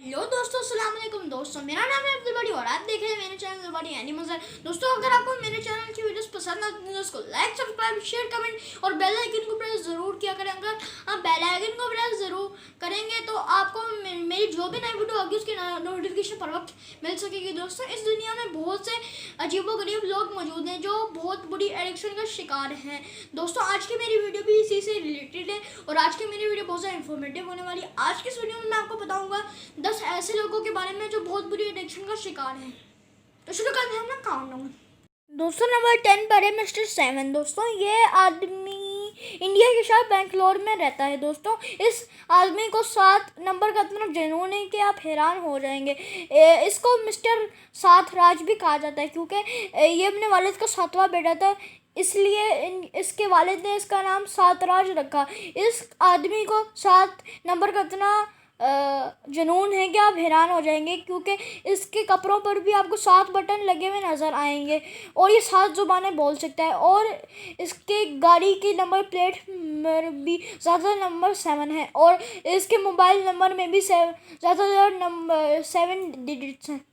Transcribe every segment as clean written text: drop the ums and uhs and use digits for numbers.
Hello दोस्तों, अस्सलाम वालेकुम दोस्तों। मेरा नाम है अब्दुल बड़ी और आप देख रहे हैं मेरे चैनल अब्दुल बड़ी एनिमल्स है। दोस्तों, अगर आपको मेरे चैनल की वीडियोस पसंद आती हैं तो उसको लाइक, सब्सक्राइब, शेयर, कमेंट और बेल आइकन को प्रेस ज़रूर किया करें। अगर आप बेल आइकन को प्रेस ज़रूर करेंगे तो आपको मेरी जो भी नई वीडियो होगी उसकी नोटिफिकेशन पर वक्त मिल सकेगी। दोस्तों, इस दुनिया में बहुत से अजीबोगरीब लोग मौजूद हैं जो बहुत बुरी एडिक्शन का शिकार हैं। दोस्तों, आज की मेरी वीडियो भी इसी से रिलेटेड है और आज की मेरी वीडियो बहुत ज़्यादा इन्फॉर्मेटिव होने वाली है। आज की इस वीडियो में मैं आपको बताऊँगा 10 ऐसे लोगों के बारे में जो बहुत बुरी एडिक्शन का शिकार हैं। तो शुरू करते हैं अपना काउंटडाउन। दोस्तों, नंबर 10 पर है मिस्टर 7। दोस्तों, ये आदमी इंडिया के शहर बेंगलोर में रहता है। दोस्तों, इस आदमी को 7 नंबर का इतना जुनून है कि आप हैरान हो जाएंगे। इसको मिस्टर 7 राज भी कहा जाता है क्योंकि ये अपने वालिद का 7वां बेटा था, इसलिए इसके वालिद ने इसका नाम 7 राज रखा। इस आदमी को 7 नंबर का इतना जुनून है कि आप हैरान हो जाएंगे क्योंकि इसके कपड़ों पर भी आपको 7 बटन लगे हुए नज़र आएंगे और ये 7 ज़ुबानें बोल सकता है और इसके गाड़ी की नंबर प्लेट में भी ज़्यादा नंबर 7 है और इसके मोबाइल नंबर में भी ज़्यादा नंबर 7 डिजिट्स हैं।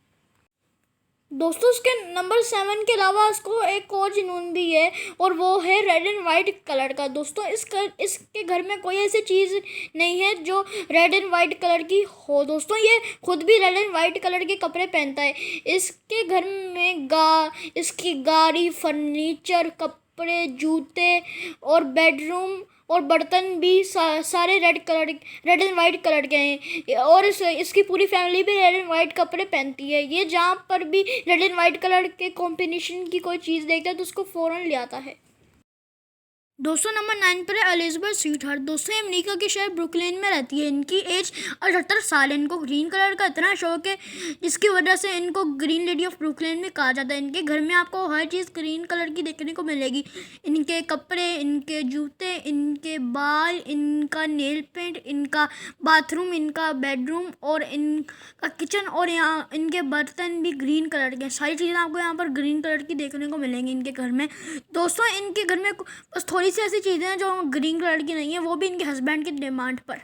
दोस्तों, उसके नंबर 7 के अलावा उसको एक और जुनून भी है और वो है रेड एंड वाइट कलर का। दोस्तों, इसके घर में कोई ऐसी चीज़ नहीं है जो रेड एंड वाइट कलर की हो। दोस्तों, ये खुद भी रेड एंड वाइट कलर के कपड़े पहनता है। इसके घर में इसकी गाड़ी, फर्नीचर, कपड़े, जूते और बेडरूम और बर्तन भी सारे रेड एंड वाइट कलर के हैं और इसकी पूरी फैमिली भी रेड एंड वाइट कपड़े पहनती है। ये जहाँ पर भी रेड एंड वाइट कलर के कॉम्बिनेशन की कोई चीज़ देखता है तो उसको फ़ौरन ले आता है। दोस्तों, नंबर 9 पर है एलिजाबेथ स्वीटहार्ट। दोस्तों, ये अमेरिका के शहर ब्रुकलिन में रहती है। इनकी एज 78 साल है। इनको ग्रीन कलर का इतना शौक है जिसकी वजह से इनको ग्रीन लेडी ऑफ ब्रुकलिन भी कहा जाता है। इनके घर में आपको हर चीज़ ग्रीन कलर की देखने को मिलेगी। इनके कपड़े, इनके जूते, इनके बाल, इनका नेल पेंट, इनका बाथरूम, इनका बेडरूम और इनका किचन और यहाँ इनके बर्तन भी ग्रीन कलर के। सारी चीज़ें आपको यहाँ पर ग्रीन कलर की देखने को मिलेंगी इनके घर में। दोस्तों, इनके घर में बस थोड़ी सी ऐसी चीज़ें हैं जो ग्रीन कलर की नहीं है, वो भी इनके हस्बैंड की डिमांड पर।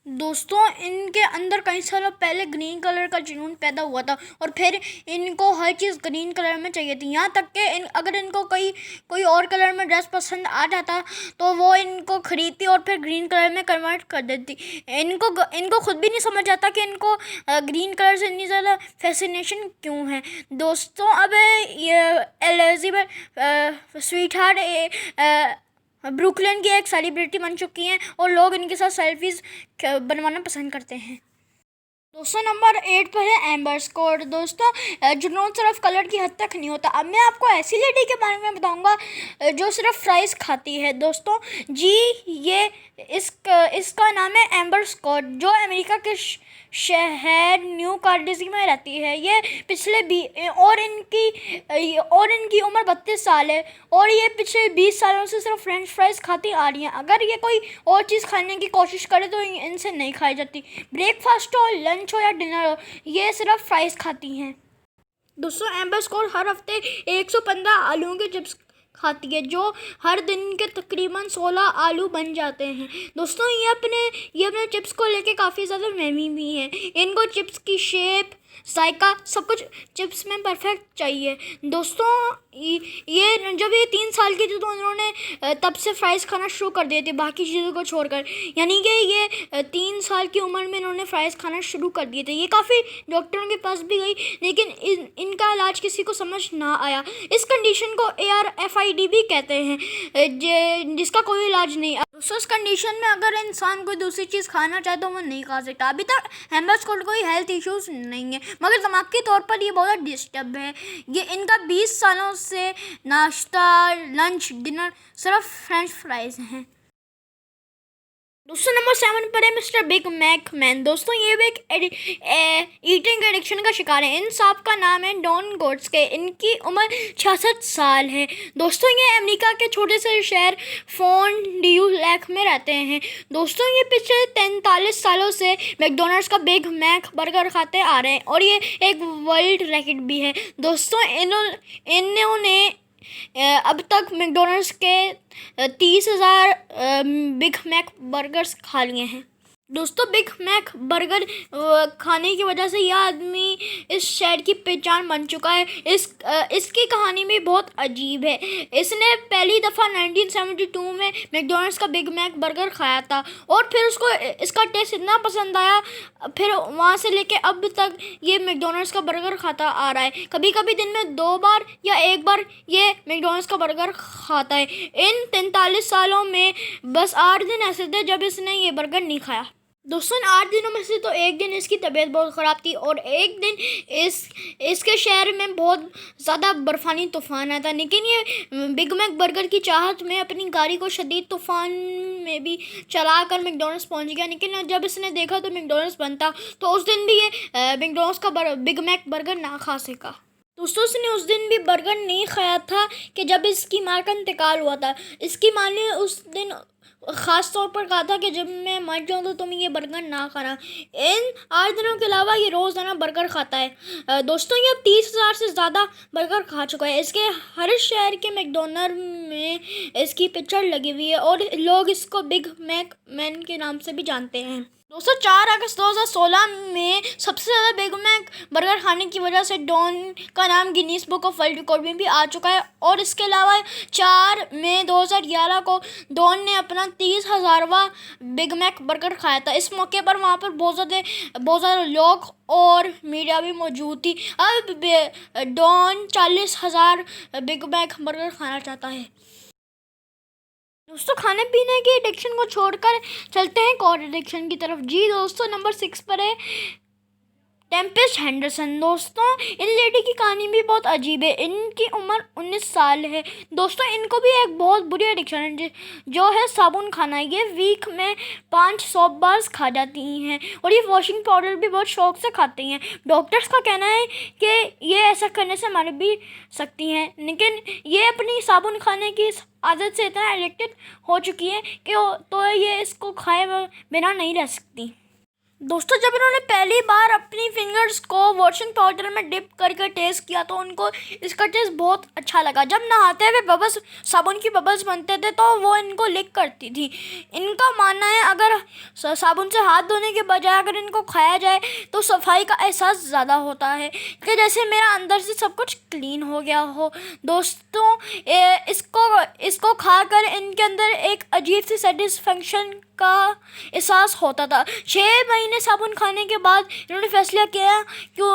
दोस्तों, इनके अंदर कई सालों पहले ग्रीन कलर का जुनून पैदा हुआ था और फिर इनको हर चीज़ ग्रीन कलर में चाहिए थी। यहाँ तक कि अगर इनको कोई और कलर में ड्रेस पसंद आ जाता तो वो इनको खरीदती और फिर ग्रीन कलर में कन्वर्ट कर देती। इनको खुद भी नहीं समझ आता कि इनको ग्रीन कलर से इतनी ज़्यादा फैसिनेशन क्यों है। दोस्तों, अब ये एलिजाबेथ स्वीटहार्ट ब्रुकलिन की एक सेलिब्रिटी बन चुकी हैं और लोग इनके साथ सेल्फीज़ बनवाना पसंद करते हैं। दोस्तों, नंबर 8 पर है एम्बर स्कॉट। दोस्तों, जुनून सिर्फ कलर की हद तक नहीं होता। अब मैं आपको ऐसी लेडी के बारे में बताऊंगा जो सिर्फ फ्राइज़ खाती है। दोस्तों जी, ये इसका नाम है एम्बर स्कॉट जो अमेरिका के शहर न्यू कार्डिजी में रहती है। ये इनकी उम्र 32 साल है और ये पिछले 20 सालों से सिर्फ फ्रेंच फ्राइज़ खाती आ रही हैं। अगर ये कोई और चीज़ खाने की कोशिश करे तो इनसे नहीं खाई जाती। ब्रेकफास्ट हो, लंच हो या डिनर हो, ये सिर्फ फ्राइज़ खाती हैं। दोस्तों, एम्बर स्कॉट हर हफ्ते 115 आलूओं के चिप्स खाती है जो हर दिन के तकरीबन 16 आलू बन जाते हैं। दोस्तों, ये अपने चिप्स को लेके काफ़ी ज़्यादा महमी भी हैं। इनको चिप्स की शेप, जायका, सब कुछ चिप्स में परफेक्ट चाहिए। दोस्तों, ये जब ये 3 साल की थी तो उन्होंने तब से फ्राइज़ खाना शुरू कर दिए थे बाकी चीज़ों को छोड़कर, यानी कि ये 3 साल की उम्र में इन्होंने फ्राइज़ खाना शुरू कर दिए थे। ये काफ़ी डॉक्टरों के पास भी गई लेकिन इनका इलाज किसी को समझ ना आया। इस कंडीशन को ARFID भी कहते हैं जिसका कोई इलाज नहीं। दोस्तों, इस कंडीशन में अगर इंसान कोई दूसरी चीज़ खाना चाहे तो वो नहीं खा सकता। अभी तक एम्बर स्कॉट कोई हेल्थ इश्यूज़ नहीं है मगर दिमागी तौर पर ये बहुत डिस्टर्ब है। ये इनका 20 सालों से नाश्ता, लंच, डिनर सिर्फ फ्रेंच फ्राइज़ हैं। दोस्तों, नंबर 7 पर है मिस्टर बिग मैक मैन। दोस्तों, ये भी एक ईटिंग एडिक्शन का शिकार है। इन सांप का नाम है डॉन गोट्सके। इनकी उम्र 66 साल है। दोस्तों, ये अमेरिका के छोटे से शहर फोंडियू लेक में रहते हैं। दोस्तों, ये पिछले 43 सालों से मैकडोनल्ड्स का बिग मैक बर्गर खाते आ रहे हैं और ये एक वर्ल्ड रिकॉर्ड भी है। दोस्तों, इन्होंने अब तक मैकडोनल्ड्स के 30,000 बिग मैक बर्गर्स खा लिए हैं। दोस्तों बिग मैक बर्गर खाने की वजह से यह आदमी इस शहर की पहचान बन चुका है। इसकी कहानी भी बहुत अजीब है। इसने पहली दफ़ा 1972 में मैकडॉनल्ड्स का बिग मैक बर्गर खाया था और फिर उसको इसका टेस्ट इतना पसंद आया, फिर वहाँ से लेके अब तक ये मैकडॉनल्ड्स का बर्गर खाता आ रहा है। कभी कभी दिन में 2 बार या 1 बार ये मैकडॉनल्ड्स का बर्गर खाता है। इन 43 सालों में बस 8 दिन ऐसे थे जब इसने ये बर्गर नहीं खाया। दोस्तों इन 8 दिनों में से तो एक दिन इसकी तबीयत बहुत ख़राब थी और एक दिन इसके शहर में बहुत ज़्यादा बर्फ़ानी तूफ़ान आया था। लेकिन ये बिग मैक बर्गर की चाहत में अपनी गाड़ी को शदीद तूफ़ान में भी चलाकर मैकडॉनल्ड्स पहुंच गया। लेकिन जब इसने देखा तो मैकडॉनल्ड्स बंद था, तो उस दिन भी ये मैकडॉनल्ड्स का बिग मैक बर्गर ना खा सका। दोस्तों उसने उस दिन भी बर्गर नहीं खाया था कि जब इसकी माँ का इंतकाल हुआ था। इसकी माँ ने उस दिन ख़ास तौर पर कहा था कि जब मैं मर जाऊँ तो तुम ये बर्गर ना खाना। इन 8 दिनों के अलावा ये रोज़ाना बर्गर खाता है। दोस्तों ये अब 30,000 से ज़्यादा बर्गर खा चुका है। इसके हर शहर के मैकडॉनल्ड में इसकी पिक्चर लगी हुई है और लोग इसको बिग मैक मैन के नाम से भी जानते हैं। दोस्तों 4 अगस्त 2016 में सबसे ज़्यादा बिग मैक बर्गर खाने की वजह से डॉन का नाम Guinness book of world record में भी आ चुका है। और इसके अलावा 4 मई 2011 को डॉन ने अपना 30,000वां बिग मैक बर्गर खाया था। इस मौके पर वहाँ पर बहुत ज़्यादा लोग और मीडिया भी मौजूद थी। अब डॉन 40,000 बिग मैक बर्गर खाना चाहता है। दोस्तों खाने पीने की एडिक्शन को छोड़कर चलते हैं एक और एडिक्शन की तरफ। जी दोस्तों नंबर 6 पर है टेम्पेस्ट हेंडरसन। दोस्तों इन लेडी की कहानी भी बहुत अजीब है। इनकी उम्र 19 साल है। दोस्तों इनको भी एक बहुत बुरी एडिक्शन है जो है साबुन खाना। ये वीक में 5 सोप बार्स खा जाती हैं और ये वॉशिंग पाउडर भी बहुत शौक से खाती हैं। डॉक्टर्स का कहना है कि ये ऐसा करने से मर भी सकती हैं, लेकिन ये अपनी साबुन खाने की आदत से इतना एडिक्टेड हो चुकी है कि तो ये इसको खाए बिना नहीं रह सकती। दोस्तों जब इन्होंने पहली बार अपनी फिंगर्स को वॉशिंग पाउडर में डिप करके टेस्ट किया तो उनको इसका टेस्ट बहुत अच्छा लगा। जब नहाते हुए बबल्स साबुन की बबल्स बनते थे तो वो इनको लिक करती थी। इनका मानना है अगर साबुन से हाथ धोने के बजाय अगर इनको खाया जाए तो सफाई का एहसास ज़्यादा होता है कि जैसे मेरा अंदर से सब कुछ क्लीन हो गया हो। दोस्तों इसको खाकर इनके अंदर एक अजीब सी सेटिस्फैक्शन का एहसास होता था। 6 महीने साबुन खाने के बाद इन्होंने फैसला किया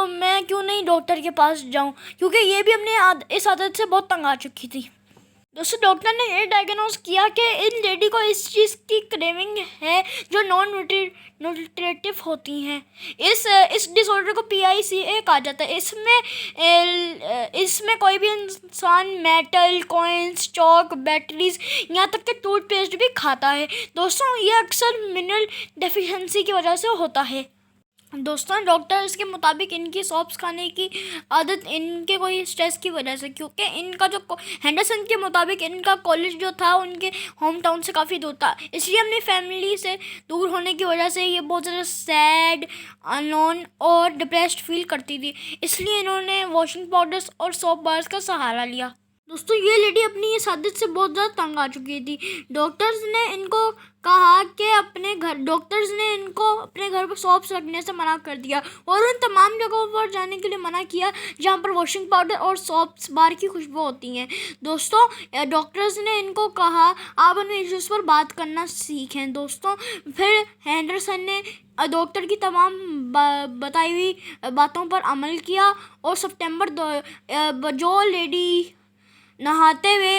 मैं क्यों नहीं डॉक्टर के पास जाऊं, क्योंकि ये भी अपने इस आदत से बहुत तंग आ चुकी थी। दोस्तों डॉक्टर ने ये डायग्नोज किया कि इन लेडी को इस चीज़ की क्रेविंग है जो नॉन न्यूट्रिटिव होती हैं। इस डिसऑर्डर को PICA कहा जाता है। इसमें कोई भी इंसान मेटल, कॉइन्स, चॉक, बैटरीज, यहाँ तक कि टूथपेस्ट भी खाता है। दोस्तों ये अक्सर मिनरल डेफिशिएंसी की वजह से होता है। दोस्तों डॉक्टर्स के मुताबिक इनकी सॉप्स खाने की आदत इनके कोई स्ट्रेस की वजह से, क्योंकि इनका जो हेंडरसन के मुताबिक इनका कॉलेज जो था उनके होम टाउन से काफ़ी दूर था, इसलिए अपनी फैमिली से दूर होने की वजह से ये बहुत ज़्यादा सैड, अननोन और डिप्रेस्ड फील करती थी। इसलिए इन्होंने वॉशिंग पाउडर्स और सोप बार्स का सहारा लिया। दोस्तों ये लेडी अपनी इस आदत से बहुत ज़्यादा तंग आ चुकी थी। डॉक्टर्स ने इनको अपने घर पर सॉप्स रखने से मना कर दिया और उन तमाम जगहों पर जाने के लिए मना किया जहाँ पर वॉशिंग पाउडर और सॉप्स बार की खुशबू होती हैं। दोस्तों डॉक्टर्स ने इनको कहा आप अपने इश्यूज़ पर बात करना सीखें। दोस्तों फिर हेंडरसन ने डॉक्टर की तमाम बताई हुई बातों पर अमल किया और सितंबर जो लेडी नहाते हुए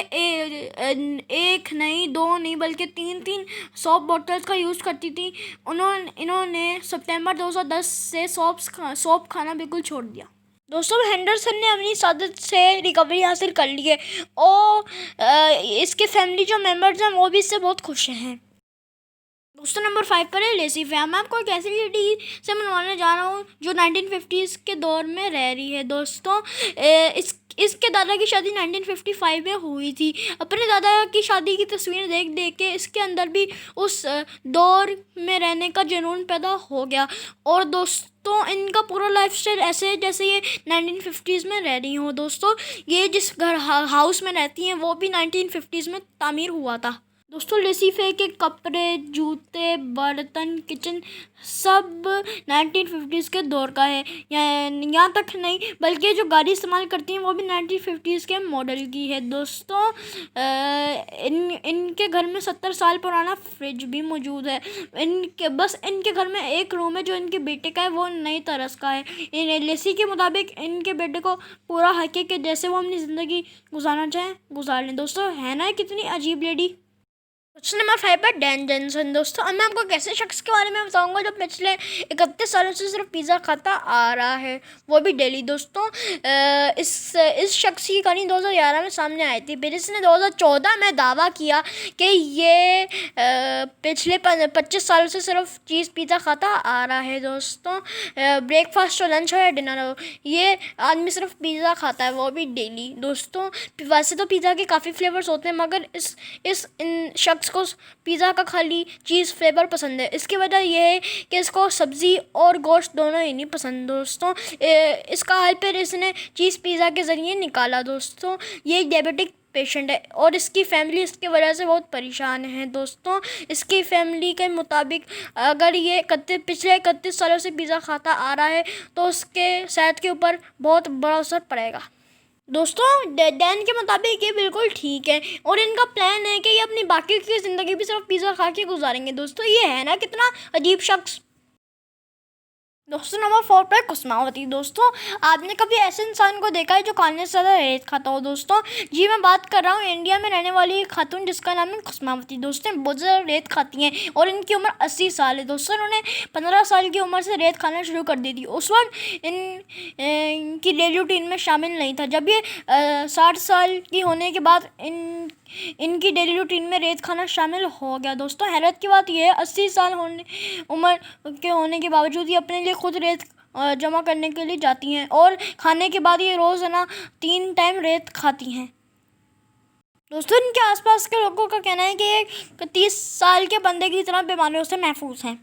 1 नहीं 2 नहीं बल्कि 3 सॉप बॉटल्स का यूज़ करती थी, इन्होंने सितंबर 2010 से सॉप खाना बिल्कुल छोड़ दिया। दोस्तों हेंडरसन ने अपनी इस आदत से रिकवरी हासिल कर ली है और इसके फैमिली जो मेम्बर्स हैं वो भी इससे बहुत खुश हैं। दोस्तों नंबर 5 पर है लेसी फैम। मैं आपको एक ऐसी लेडी से मिलवाने जा रहा हूँ जो 1950s के दौर में रह रही है। दोस्तों इसके दादा की शादी 1955 में हुई थी। अपने दादा की शादी की तस्वीर देख के इसके अंदर भी उस दौर में रहने का जुनून पैदा हो गया और दोस्तों इनका पूरा लाइफस्टाइल ऐसे है जैसे ये 1950s में रह रही हो। दोस्तों ये जिस हाउस में रहती हैं वो भी 1950s में तामीर हुआ था। दोस्तों लेसी फे के कपड़े, जूते, बर्तन, किचन सब 1950s के दौर का है। यहाँ तक नहीं बल्कि जो गाड़ी इस्तेमाल करती हैं वो भी 1950s के मॉडल की है। दोस्तों इनके घर में 70 साल पुराना फ्रिज भी मौजूद है। इनके घर में एक रूम है जो इनके बेटे का है, वो नई तरस का है। लेसी के मुताबिक इनके बेटे को पूरा हक है कि जैसे वो अपनी ज़िंदगी गुजारना चाहें गुजार लें। दोस्तों है ना कितनी अजीब लेडी। क्वेश्चन नंबर 5 पर डैन जॉनसन। दोस्तों अब मैं आपको एक ऐसे शख्स के बारे में बताऊंगा जो पिछले 31 सालों से सिर्फ पिज़्ज़ा खाता आ रहा है, वो भी डेली। दोस्तों इस शख्स की कहानी 2011 में सामने आई थी, फिर इसने 2014 में दावा किया कि ये पिछले 25 सालों से सिर्फ चीज़ पिज़्ज़ा खाता आ रहा है। दोस्तों ब्रेकफास्ट हो, लंच हो या डिनर हो, ये आदमी सिर्फ पिज़्ज़ा खाता है, वो भी डेली। दोस्तों वैसे तो पिज़्ज़ा के काफ़ी फ्लेवर्स होते हैं मगर इन शख्स को पिज़्ज़ा का खाली चीज़ फ्लेवर पसंद है। इसकी वजह यह है कि इसको सब्ज़ी और गोश्त दोनों ही नहीं पसंद। दोस्तों इसका हल फिर इसने चीज़ पिज़्ज़ा के ज़रिए निकाला। दोस्तों ये एक डायबिटिक पेशेंट है और इसकी फैमिली इसकी वजह से बहुत परेशान है। दोस्तों इसकी फैमिली के मुताबिक अगर ये पिछले 31 सालों से पिज़्ज़ा खाता आ रहा है तो उसके सेहत के ऊपर बहुत बड़ा असर पड़ेगा। दोस्तों डैन के मुताबिक ये बिल्कुल ठीक है और इनका प्लान है कि ये अपनी बाकी की ज़िंदगी भी सिर्फ पिज़्ज़ा खा के गुजारेंगे। दोस्तों ये है ना कितना अजीब शख्स। दोस्तों नंबर 4 पर कुसुमावती। दोस्तों आपने कभी ऐसे इंसान को देखा है जो खाने से ज़्यादा रेत खाता हो? दोस्तों जी मैं बात कर रहा हूँ इंडिया में रहने वाली एक खातून जिसका नाम है कुसुमावती। दोस्तों बहुत ज़्यादा रेत खाती हैं और इनकी उम्र 80 साल है। दोस्तों इन्होंने 15 साल की उम्र से रेत खाना शुरू कर दी थी। उस वक्त इनकी डेली रूटीन में शामिल नहीं था। जब ये 60 साल की होने के बाद इनकी डेली रूटीन में रेत खाना शामिल हो गया। दोस्तों हैरत की बात यह है 80 साल उम्र के होने के बावजूद ये अपने लिए खुद रेत जमा करने के लिए जाती हैं और खाने के बाद ये रोज़ ना 3 टाइम रेत खाती हैं। दोस्तों इनके आसपास के लोगों का कहना है कि ये 30 साल के बंदे की तरह बीमारियों से महफूज हैं।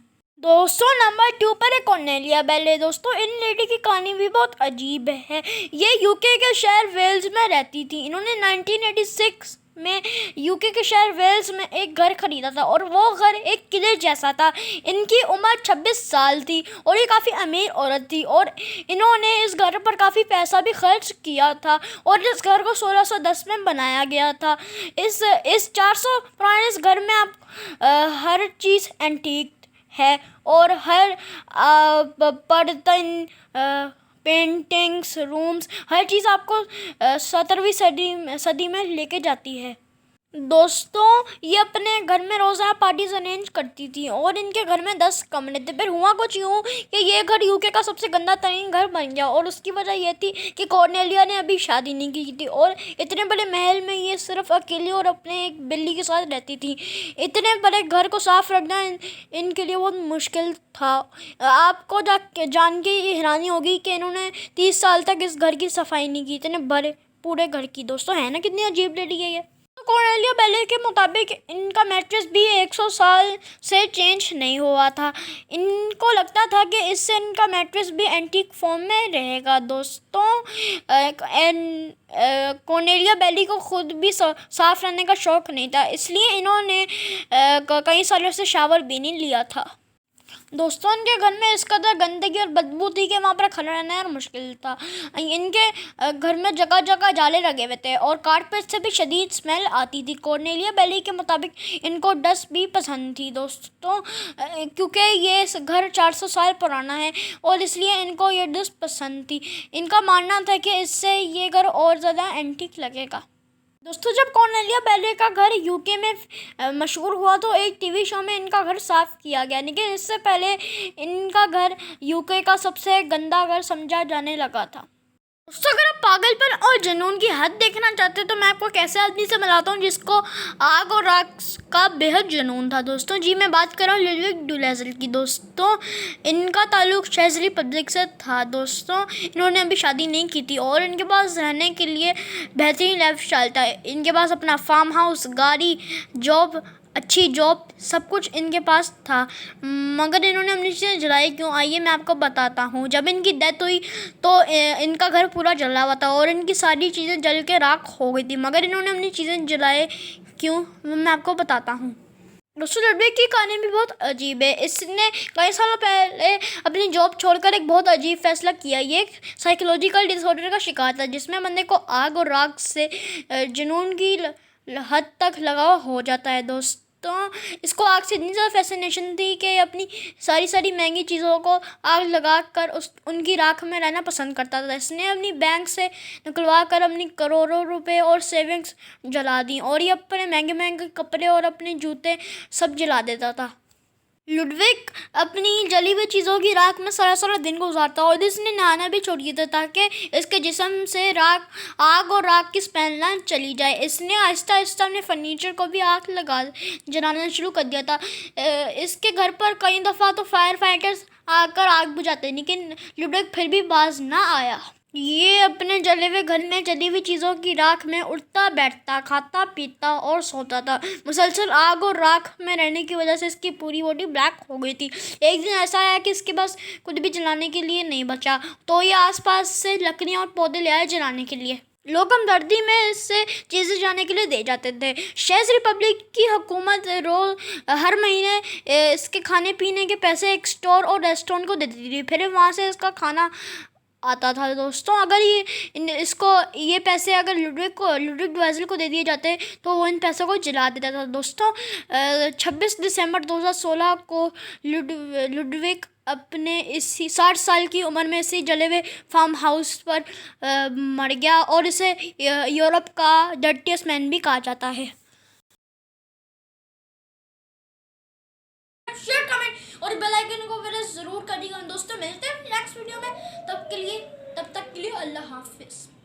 दोस्तों नंबर 2 पर है कॉर्नेलिया बेले। दोस्तों इन लेडी की कहानी भी बहुत अजीब है। ये यूके के शहर वेल्स में रहती थी। इन्होंने 1986 में यूके के शहर वेल्स में एक घर खरीदा था और वो घर एक किले जैसा था। इनकी उम्र 26 साल थी और ये काफ़ी अमीर औरत थी और इन्होंने इस घर पर काफ़ी पैसा भी खर्च किया था और इस घर को 1610 में बनाया गया था। इस 400 पुराने इस घर में आप हर चीज़ एंटीक है और हर बर्तन पेंटिंग्स रूम्स हर चीज़ आपको 17वीं सदी में लेके जाती है। दोस्तों ये अपने घर में रोज़ाना पार्टीज अरेंज करती थी और इनके घर में 10 कमरे थे। फिर हुआ कुछ यूँ कि ये घर यूके का सबसे गंदा तरीन घर बन गया और उसकी वजह ये थी कि कॉर्नेलिया ने अभी शादी नहीं की थी और इतने बड़े महल में ये सिर्फ अकेली और अपने एक बिल्ली के साथ रहती थी। इतने बड़े घर को साफ रखना इनके लिए बहुत मुश्किल था। आपको जान के ये हैरानी होगी कि इन्होंने 30 साल तक इस घर की सफाई नहीं की, इतने बड़े पूरे घर की। दोस्तों है ना कितनी अजीब लेडी है ये। कॉर्नेलिया बेले के मुताबिक इनका मैट्रेस भी 100 साल से चेंज नहीं हुआ था। इनको लगता था कि इससे इनका मैट्रेस भी एंटीक फॉर्म में रहेगा। दोस्तों कॉर्नेलिया बेली को खुद भी साफ रहने का शौक़ नहीं था, इसलिए इन्होंने कई सालों से शावर भी नहीं लिया था। दोस्तों इनके घर में इस कदर गंदगी और बदबू थी कि वहाँ पर खड़ा रहना यार मुश्किल था। इनके घर में जगह जगह जाले लगे हुए थे और कारपेट से भी शदीद स्मेल आती थी। कॉर्नेलिया बेली के मुताबिक इनको डस्ट भी पसंद थी। दोस्तों क्योंकि ये घर 400 साल पुराना है और इसलिए इनको ये डस्ट पसंद थी। इनका मानना था कि इससे ये घर और ज़्यादा एंटीक लगेगा। दोस्तों जब कॉर्नेलिया बेले का घर यूके में मशहूर हुआ तो एक टीवी शो में इनका घर साफ़ किया गया, लेकिन इससे पहले इनका घर यूके का सबसे गंदा घर समझा जाने लगा था। दोस्तों अगर आप पागलपन और जुनून की हद देखना चाहते हैं तो मैं आपको एक ऐसे आदमी से मिलाता हूँ जिसको आग और राख का बेहद जुनून था। दोस्तों जी मैं बात कर रहा हूँ लुडविग डुलेज़ल की। दोस्तों इनका ताल्लुक शेज़ली पब्लिक से था। दोस्तों इन्होंने अभी शादी नहीं की थी और इनके पास रहने के लिए बेहतरीन लाइफ स्टाइल था। इनके पास अपना फार्म हाउस, गाड़ी, जॉब, अच्छी जॉब, सब कुछ इनके पास था, मगर इन्होंने अपनी चीज़ें जलाई क्यों? आइए मैं आपको बताता हूँ। जब इनकी डेथ हुई तो इनका घर पूरा जला हुआ था और इनकी सारी चीज़ें जल के राख हो गई थी, मगर इन्होंने अपनी चीज़ें जलाए क्यों, वो मैं आपको बताता हूँ। दोस्तों लुडविग की कहानी भी बहुत अजीब है। इसने कई सालों पहले अपनी जॉब छोड़कर एक बहुत अजीब फैसला किया। ये एक साइकोलॉजिकल डिसऑर्डर का शिकार था जिसमें बंदे को आग और राख से जुनून की हद तक लगाव हो जाता है। दोस्तों इसको आग से इतनी ज़्यादा फैसिनेशन थी कि अपनी सारी महंगी चीज़ों को आग लगा कर उनकी राख में रहना पसंद करता था। इसने अपनी बैंक से निकलवा कर अपनी करोड़ों रुपए और सेविंग्स जला दी और ये अपने महंगे कपड़े और अपने जूते सब जला देता था। लुडविग अपनी जली हुई चीज़ों की राख में सारा दिन गुजारता और इसने नहाना भी छोड़ दिया था ताकि इसके जिस्म से आग और राख की स्मेल ना चली जाए। इसने आहिस्ता अपने फर्नीचर को भी आग लगा जलाना शुरू कर दिया था। इसके घर पर कई दफ़ा तो फायर फाइटर्स आकर आग बुझाते, लेकिन लुडविग फिर भी बाज ना आया। ये अपने जले हुए घर में जली हुई चीज़ों की राख में उठता बैठता, खाता पीता और सोता था। मुसलसल आग और राख में रहने की वजह से इसकी पूरी बॉडी ब्लैक हो गई थी। एक दिन ऐसा आया कि इसके पास कुछ भी जलाने के लिए नहीं बचा, तो ये आसपास से लकड़ियाँ और पौधे ले आए जलाने के लिए। लोग हमदर्दी में इससे चीज़ें जाने के लिए दे जाते थे। शेज़ रिपब्लिक की हुकूमत हर महीने इसके खाने पीने के पैसे एक स्टोर और रेस्टोरेंट को देती थी, फिर वहाँ से इसका खाना आता था। दोस्तों अगर ये पैसे अगर लुडविग ड्वेज़ल को दे दिए जाते तो वो इन पैसों को जला देता था। दोस्तों 26 दिसंबर 2016 को लुडविग अपने इसी 60 साल की उम्र में इसी जले हुए फार्म हाउस पर मर गया और इसे यूरोप का डर्टीएस्ट मैन भी कहा जाता है। शेयर कमेंट और बेल आइकन को प्रेस जरूर करिएगा। दोस्तों मिलते हैं नेक्स्ट वीडियो में, तब तक के लिए अल्लाह हाफिज़।